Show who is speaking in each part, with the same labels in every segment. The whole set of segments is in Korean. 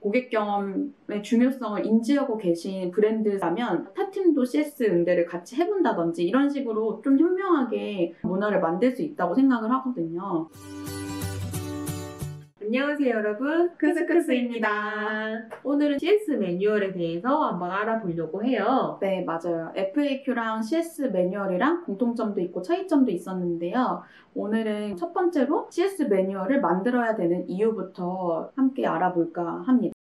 Speaker 1: 고객 경험의 중요성을 인지하고 계신 브랜드라면 타 팀도 CS 응대를 같이 해본다든지 이런 식으로 좀 현명하게 문화를 만들 수 있다고 생각을 하거든요.
Speaker 2: 안녕하세요 여러분, 크스크스입니다. 오늘은 CS 매뉴얼에 대해서 한번 알아보려고 해요.
Speaker 1: 네, 맞아요. FAQ랑 CS 매뉴얼이랑 공통점도 있고 차이점도 있었는데요. 오늘은 첫 번째로 CS 매뉴얼을 만들어야 되는 이유부터 함께 알아볼까 합니다.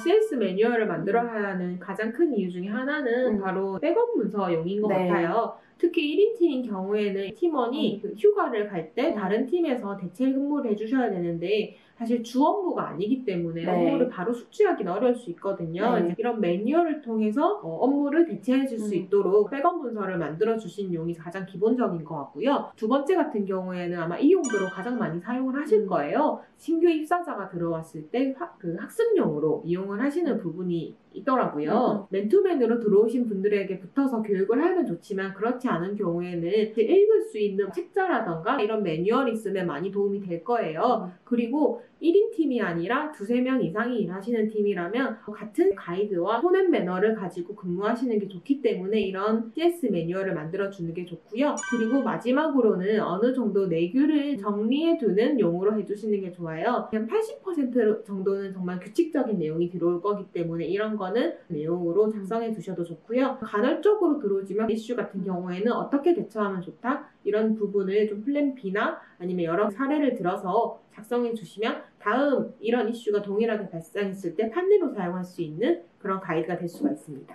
Speaker 2: CS 매뉴얼을 만들어야 하는 가장 큰 이유 중에 하나는 바로 백업 문서용인 것 같아요. 특히 1인 팀인 경우에는 팀원이 휴가를 갈 때 다른 팀에서 대체 근무를 해주셔야 되는데 사실 주 업무가 아니기 때문에 업무를 바로 숙지하기는 어려울 수 있거든요. 이제 이런 매뉴얼을 통해서 업무를 대체해 줄 수 있도록 백업 문서를 만들어 주신 용이 가장 기본적인 것 같고요. 두 번째 같은 경우에는 아마 이 용도로 가장 많이 사용을 하실 거예요. 신규 입사자가 들어왔을 때 학습용으로 이용을 하시는 부분이 있더라고요. 맨투맨으로 들어오신 분들에게 붙어서 교육을 하면 좋지만 그렇지 않은 경우에는 읽을 수 있는 책자라던가 이런 매뉴얼이 있으면 많이 도움이 될 거예요. 그리고 1인 팀이 아니라 2~3명 이상이 일하시는 팀이라면 같은 가이드와 톤 앤 매너를 가지고 근무하시는 게 좋기 때문에 이런 CS 매뉴얼을 만들어주는 게 좋고요. 그리고 마지막으로는 어느 정도 내규를 정리해두는 용으로 해주시는 게 좋아요. 그냥 80% 정도는 정말 규칙적인 내용이 들어올 거기 때문에 이런 거는 내용으로 작성해 두셔도 좋고요. 간헐적으로 들어오지만 이슈 같은 경우에는 어떻게 대처하면 좋다? 이런 부분을 좀 플랜 B나 아니면 여러 사례를 들어서 작성해 주시면 다음 이런 이슈가 동일하게 발생했을 때 판례로 사용할 수 있는 그런 가이드가 될 수가 있습니다.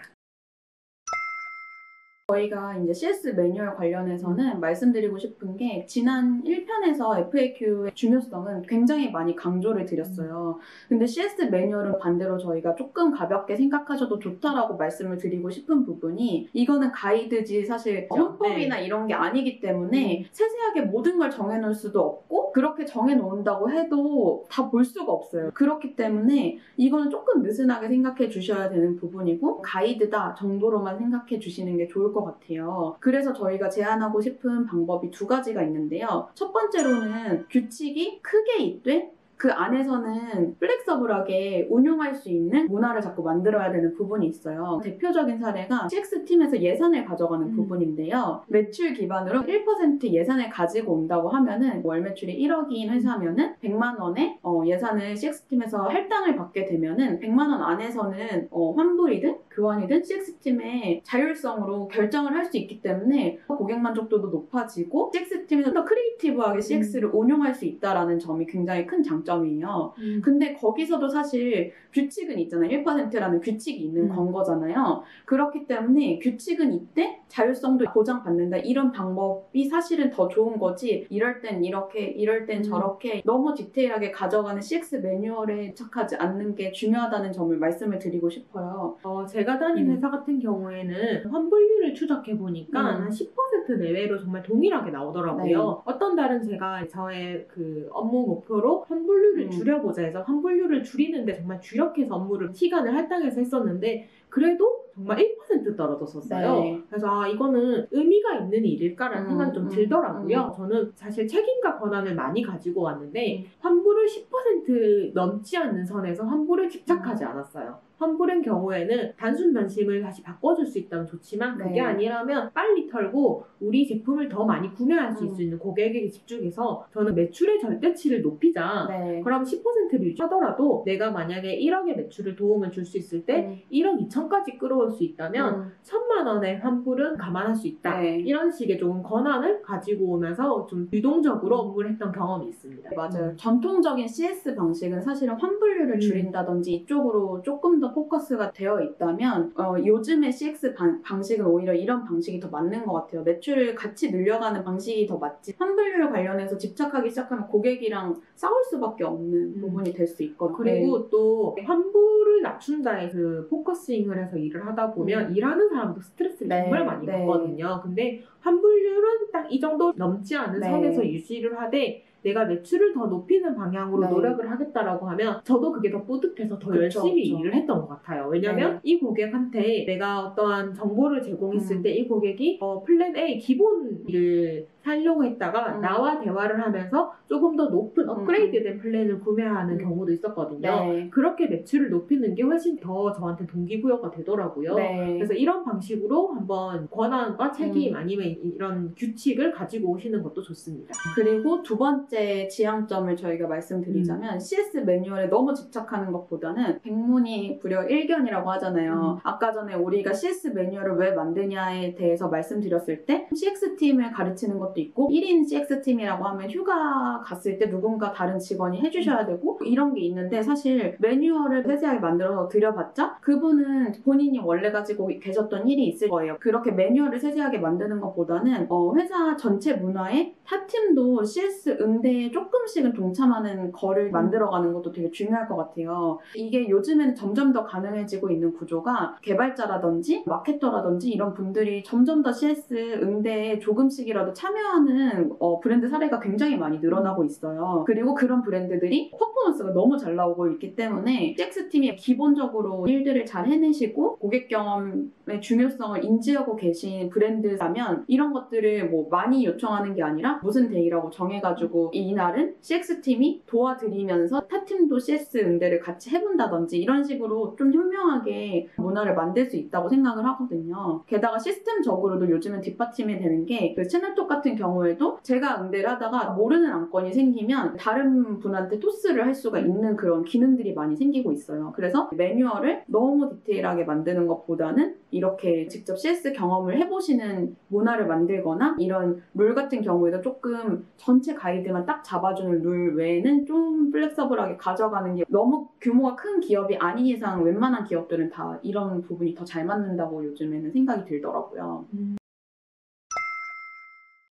Speaker 1: 저희가 이제 CS 매뉴얼 관련해서는 말씀드리고 싶은 게 지난 1편에서 FAQ의 중요성은 굉장히 많이 강조를 드렸어요. 근데 CS 매뉴얼은 반대로 저희가 조금 가볍게 생각하셔도 좋다라고 말씀을 드리고 싶은 부분이 이거는 가이드지 사실 문법이나 이런 게 아니기 때문에 세세하게 모든 걸 정해놓을 수도 없고 그렇게 정해놓는다고 해도 다 볼 수가 없어요. 그렇기 때문에 이거는 조금 느슨하게 생각해 주셔야 되는 부분이고 가이드다 정도로만 생각해 주시는 게 좋을 것 같아요. 그래서 저희가 제안하고 싶은 방법이 2가지가 있는데요. 첫 번째로는 규칙이 크게 있되 그 안에서는 플렉서블하게 운용할 수 있는 문화를 자꾸 만들어야 되는 부분이 있어요. 대표적인 사례가 CX팀에서 예산을 가져가는 부분인데요. 매출 기반으로 1% 예산을 가지고 온다고 하면은 월 매출이 1억인 회사면은 100만 원의 예산을 CX팀에서 할당을 받게 되면은 100만 원 안에서는 환불이든 교환이든 CX팀의 자율성으로 결정을 할 수 있기 때문에 고객 만족도도 높아지고 CX팀에서 더 크리에이티브하게 CX를 운용할 수 있다는 점이 굉장히 큰 장점이에요. 근데 거기서도 사실 규칙은 있잖아요. 1%라는 규칙이 있는 건 거잖아요. 그렇기 때문에 규칙은 있대 자율성도 보장받는다. 이런 방법이 사실은 더 좋은 거지 이럴 땐 이렇게 이럴 땐 저렇게 너무 디테일하게 가져가는 CX 매뉴얼에 착하지 않는 게 중요하다는 점을 말씀을 드리고 싶어요.
Speaker 2: 제가 다닌 회사 같은 경우에는 환불률을 추적해보니까 한 10% 내외로 정말 동일하게 나오더라고요. 어떤 달은 제가 저의 그 업무 목표로 환불률을 줄여보자 해서 환불률을 줄이는데 정말 주력해서 업무를 시간을 할당해서 했었는데 그래도 정말 1% 떨어졌었어요. 그래서 이거는 의미가 있는 일일까라는 생각이 좀 들더라고요. 저는 사실 책임과 권한을 많이 가지고 왔는데 환불을 10% 넘지 않는 선에서 환불에 집착하지 않았어요. 환불인 경우에는 단순 변심을 다시 바꿔줄 수 있다면 좋지만 그게 아니라면 빨리 털고 우리 제품을 더 많이 구매할 수 있는 고객에게 집중해서 저는 매출의 절대치를 높이자. 그럼 10%를 유지하더라도 내가 만약에 1억의 매출을 도움을 줄 수 있을 때 1억 2천까지 끌어올 수 있다면 1,000만 원의 환불은 감안할 수 있다. 이런 식의 조금 권한을 가지고 오면서 좀 유동적으로 업무를 했던 경험이 있습니다.
Speaker 1: 맞아요. 전통적인 CS 방식은 사실은 환불률을 줄인다든지 이쪽으로 조금 더 포커스가 되어 있다면 요즘의 CX 방식은 오히려 이런 방식이 더 맞는 것 같아요. 매출을 같이 늘려가는 방식이 더 맞지 환불률 관련해서 집착하기 시작하면 고객이랑 싸울 수밖에 없는 부분이 될 수 있거든요.
Speaker 2: 그리고 또 환불을 낮춘다에 그 포커싱을 해서 일을 하다 보면 일하는 사람도 스트레스를 정말 많이 받거든요. 근데 환불률은 딱 이 정도 넘지 않은 선에서 유지를 하되 내가 매출을 더 높이는 방향으로 노력을 하겠다라고 하면 저도 그게 더 뿌듯해서 더 열심히 일을 했던 것 같아요. 왜냐면 이 고객한테 내가 어떠한 정보를 제공했을 때 이 고객이 플랜 A 기본을 살려고 했다가 나와 대화를 하면서 조금 더 높은 업그레이드된 플랜을 구매하는 경우도 있었거든요.
Speaker 1: 네.
Speaker 2: 그렇게 매출을 높이는 게 훨씬 더 저한테 동기부여가 되더라고요.
Speaker 1: 네.
Speaker 2: 그래서 이런 방식으로 한번 권한과 책임 아니면 이런 규칙을 가지고 오시는 것도 좋습니다.
Speaker 1: 그리고 두 번째 지향점을 저희가 말씀드리자면 CS 매뉴얼에 너무 집착하는 것보다는 백문이 불여 일견이라고 하잖아요. 아까 전에 우리가 CS 매뉴얼을 왜 만드냐에 대해서 말씀드렸을 때 CX팀을 가르치는 것도 있고 1인 CX팀이라고 하면 휴가 갔을 때 누군가 다른 직원이 해주셔야 되고 이런 게 있는데 사실 매뉴얼을 세세하게 만들어서 드려봤자 그분은 본인이 원래 가지고 계셨던 일이 있을 거예요. 그렇게 매뉴얼을 세세하게 만드는 것보다는 회사 전체 문화에 타 팀도 CS 응대에 조금씩은 동참하는 거를 만들어가는 것도 되게 중요할 것 같아요. 이게 요즘에는 점점 더 가능해지고 있는 구조가 개발자라든지 마케터라든지 이런 분들이 점점 더 CS 응대에 조금씩이라도 참여하는 브랜드 사례가 굉장히 많이 늘어나고 있어요. 그리고 그런 브랜드들이 퍼포먼스가 너무 잘 나오고 있기 때문에 CX팀이 기본적으로 일들을 잘 해내시고 고객 경험의 중요성을 인지하고 계신 브랜드라면 이런 것들을 뭐 많이 요청하는 게 아니라 무슨 데이라고 정해가지고 이날은 CX팀이 도와드리면서 타팀도 CS 응대를 같이 해본다든지 이런 식으로 좀 현명하게 문화를 만들 수 있다고 생각을 하거든요. 게다가 시스템적으로도 요즘은 뒷받침이 되는 게 그 채널톡 같은 경우에도 제가 응대를 하다가 모르는 안건이 생기면 다른 분한테 토스를 할 수가 있는 그런 기능들이 많이 생기고 있어요. 그래서 매뉴얼을 너무 디테일하게 만드는 것보다는 이렇게 직접 CS 경험을 해보시는 문화를 만들거나 이런 룰 같은 경우에도 조금 전체 가이드만 딱 잡아주는 룰 외에는 좀 플렉서블하게 가져가는 게 너무 규모가 큰 기업이 아닌 이상 웬만한 기업들은 다 이런 부분이 더 잘 맞는다고 요즘에는 생각이 들더라고요.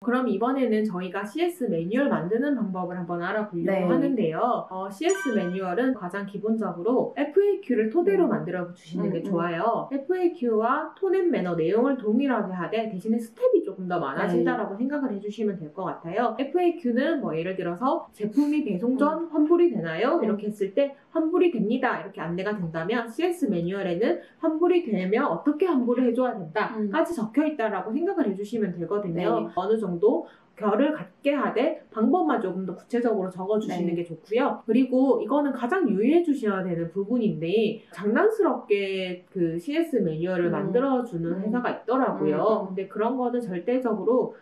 Speaker 2: 그럼 이번에는 저희가 CS 매뉴얼 만드는 방법을 한번 알아보려고 하는데요. CS 매뉴얼은 가장 기본적으로 FAQ를 토대로 만들어 주시는 게 좋아요. FAQ와 톤 앤 매너 내용을 동일하게 하되 대신에 스텝이 조금 더 많아진다라고 생각을 해주시면 될 것 같아요. FAQ는 뭐 예를 들어서 제품이 배송 전 환불이 되나요? 이렇게 했을 때 환불이 됩니다. 이렇게 안내가 된다면 CS 매뉴얼에는 환불이 되면 어떻게 환불을 해줘야 된다까지 적혀 있다라고 생각을 해주시면 되거든요. 어느 정도 결을 갖게 하되 방법만 조금 더 구체적으로 적어주시는 게 좋고요. 그리고 이거는 가장 유의해 주셔야 되는 부분인데 장난스럽게 그 CS 매뉴얼을 만들어주는 회사가 있더라고요. 근데 그런 거는 절대적으로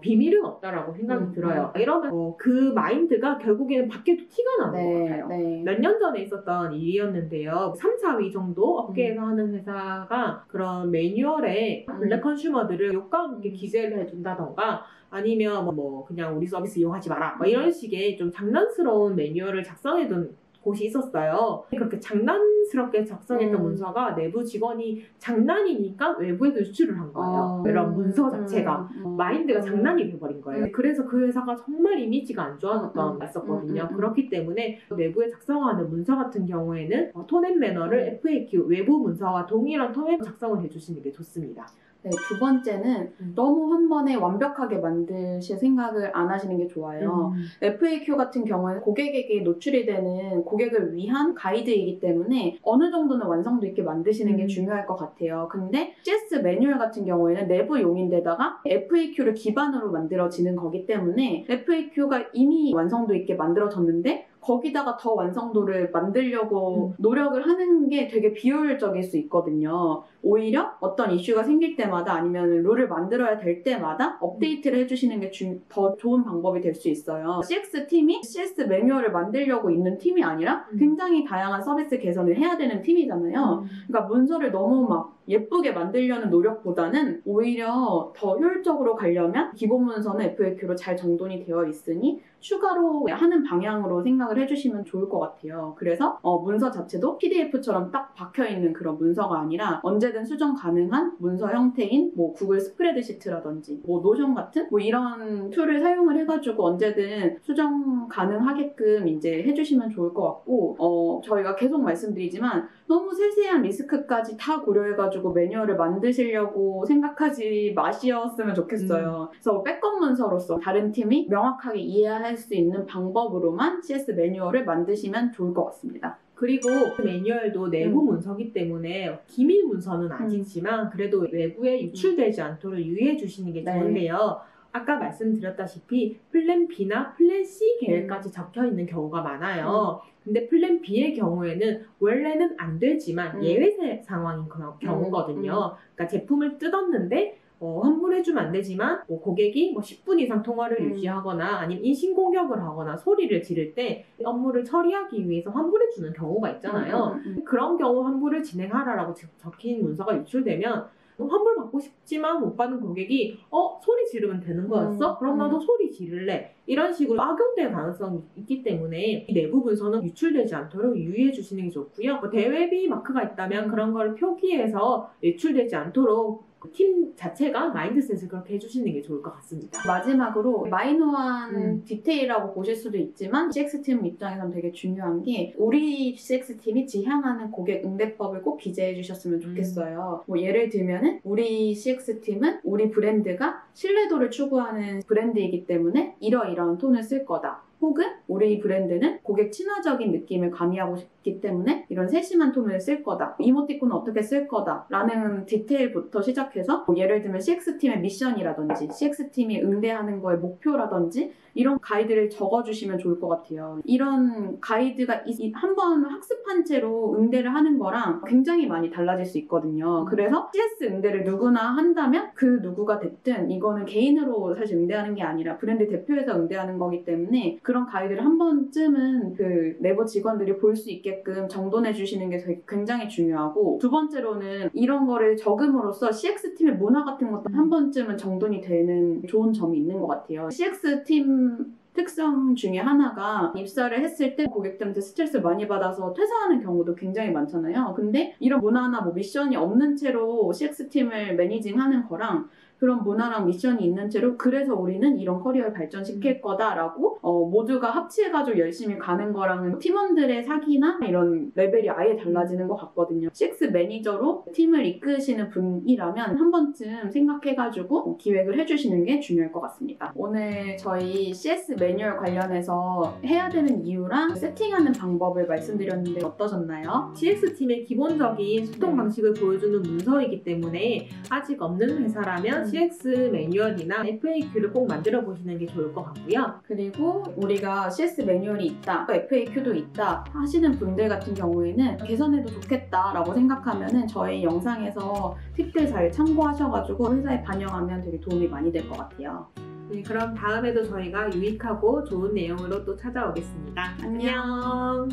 Speaker 2: 비밀은 없다라고 생각이 들어요. 이러면 그 마인드가 결국에는 밖에도 티가 나는 것 같아요. 몇 년 전에 있었던 일이었는데요. 3, 4위 정도 업계에서 하는 회사가 그런 매뉴얼에 블랙 컨슈머들을 욕과 함께 기재를 해준다던가 아니면 뭐 그냥 우리 서비스 이용하지 마라 이런 식의 좀 장난스러운 매뉴얼을 작성해둔 곳이 있었어요. 그렇게 장난스럽게 작성했던 문서가 내부 직원이 장난이니까 외부에도 유출을 한 거예요. 이런 문서 자체가 마인드가 장난이 돼버린 거예요. 그래서 그 회사가 정말 이미지가 안 좋아졌던 했었거든요. 그렇기 때문에 내부에 작성하는 문서 같은 경우에는 톤 앤 매너를 FAQ 외부 문서와 동일한 톤에 작성을 해주시는 게 좋습니다.
Speaker 1: 네, 두 번째는 너무 한 번에 완벽하게 만드실 생각을 안 하시는 게 좋아요. FAQ 같은 경우는 고객에게 노출이 되는 고객을 위한 가이드이기 때문에 어느 정도는 완성도 있게 만드시는 게 중요할 것 같아요. 근데 CS 매뉴얼 같은 경우에는 내부용인데다가 FAQ를 기반으로 만들어지는 거기 때문에 FAQ가 이미 완성도 있게 만들어졌는데 거기다가 더 완성도를 만들려고 노력을 하는 게 되게 비효율적일 수 있거든요. 오히려 어떤 이슈가 생길 때마다 아니면 룰을 만들어야 될 때마다 업데이트를 해주시는 게 더 좋은 방법이 될 수 있어요. CX팀이 CS 매뉴얼을 만들려고 있는 팀이 아니라 굉장히 다양한 서비스 개선을 해야 되는 팀이잖아요. 그러니까 문서를 너무 막 예쁘게 만들려는 노력보다는 오히려 더 효율적으로 가려면 기본 문서는 FAQ로 잘 정돈이 되어 있으니 추가로 하는 방향으로 생각을 해주시면 좋을 것 같아요. 그래서 문서 자체도 PDF처럼 딱 박혀있는 그런 문서가 아니라 언제든 수정 가능한 문서 형태인 뭐 구글 스프레드시트라든지 뭐 노션 같은 뭐 이런 툴을 사용을 해가지고 언제든 수정 가능하게끔 이제 해주시면 좋을 것 같고 저희가 계속 말씀드리지만 너무 세세한 리스크까지 다 고려해가지고 매뉴얼을 만드시려고 생각하지 마시었으면 좋겠어요. 그래서 백업 문서로서 다른 팀이 명확하게 이해할 수 있는 방법으로만 CS 매뉴얼을 만드시면 좋을 것 같습니다.
Speaker 2: 그리고 매뉴얼도 내부 문서기 때문에 기밀 문서는 아니지만 그래도 외부에 유출되지 않도록 유의해 주시는 게 좋은데요. 아까 말씀드렸다시피 플랜 B나 플랜 C 계획까지 적혀 있는 경우가 많아요. 근데 플랜 B의 경우에는 원래는 안 되지만 예외 상황인 경우거든요. 그러니까 제품을 뜯었는데 환불해주면 안 되지만 고객이 10분 이상 통화를 유지하거나 아니면 인신공격을 하거나 소리를 지를 때 업무를 처리하기 위해서 환불해주는 경우가 있잖아요. 그런 경우 환불을 진행하라라고 적힌 문서가 유출되면 환불 받고 싶지만 못 받는 고객이 소리 지르면 되는 거였어? 그럼 나도 소리 지를래. 이런 식으로 악용될 가능성이 있기 때문에 이 내부 문서는 유출되지 않도록 유의해 주시는 게 좋고요. 대외비 마크가 있다면 그런 걸 표기해서 유출되지 않도록 팀 자체가 마인드셋을 그렇게 해주시는 게 좋을 것 같습니다.
Speaker 1: 마지막으로 마이너한 디테일이라고 보실 수도 있지만 CX팀 입장에서는 되게 중요한 게 우리 CX팀이 지향하는 고객 응대법을 꼭 기재해 주셨으면 좋겠어요. 예를 들면은 우리 CX팀은 우리 브랜드가 신뢰도를 추구하는 브랜드이기 때문에 이러이러한 톤을 쓸 거다. 혹은 우리 브랜드는 고객 친화적인 느낌을 가미하고 싶기 때문에 이런 세심한 톤을 쓸 거다. 이모티콘은 어떻게 쓸 거다. 라는 디테일부터 시작해서 예를 들면 CX팀의 미션이라든지 CX팀이 응대하는 거의 목표라든지 이런 가이드를 적어주시면 좋을 것 같아요. 이런 가이드가 한번 학습한 채로 응대를 하는 거랑 굉장히 많이 달라질 수 있거든요. 그래서 CS 응대를 누구나 한다면 그 누구가 됐든 이거는 개인으로 사실 응대하는 게 아니라 브랜드 대표에서 응대하는 거기 때문에 그런 가이드를 한 번쯤은 그 내부 직원들이 볼 수 있게끔 정돈해 주시는 게 굉장히 중요하고, 두 번째로는 이런 거를 적음으로써 CX팀의 문화 같은 것도 한 번쯤은 정돈이 되는 좋은 점이 있는 것 같아요. CX팀 특성 중에 하나가 입사를 했을 때 고객들한테 스트레스를 많이 받아서 퇴사하는 경우도 굉장히 많잖아요. 근데 이런 문화나 미션이 없는 채로 CX팀을 매니징하는 거랑 그런 문화랑 미션이 있는 채로 그래서 우리는 이런 커리어를 발전시킬 거다라고 모두가 합치해가지고 열심히 가는 거랑은 팀원들의 사기나 이런 레벨이 아예 달라지는 것 같거든요. CX 매니저로 팀을 이끄시는 분이라면 한 번쯤 생각해가지고 기획을 해주시는 게 중요할 것 같습니다. 오늘 저희 CS 매뉴얼 관련해서 해야 되는 이유랑 세팅하는 방법을 말씀드렸는데 어떠셨나요?
Speaker 2: CX팀의 기본적인 소통 방식을 보여주는 문서이기 때문에 아직 없는 회사라면 CX 매뉴얼이나 FAQ를 꼭 만들어 보시는 게 좋을 것 같고요.
Speaker 1: 그리고 우리가 CS 매뉴얼이 있다, FAQ도 있다 하시는 분들 같은 경우에는 개선해도 좋겠다라고 생각하면은 저희 영상에서 팁들 잘 참고하셔가지고 회사에 반영하면 되게 도움이 많이 될 것 같아요.
Speaker 2: 네, 그럼 다음에도 저희가 유익하고 좋은 내용으로 또 찾아오겠습니다.
Speaker 1: 안녕.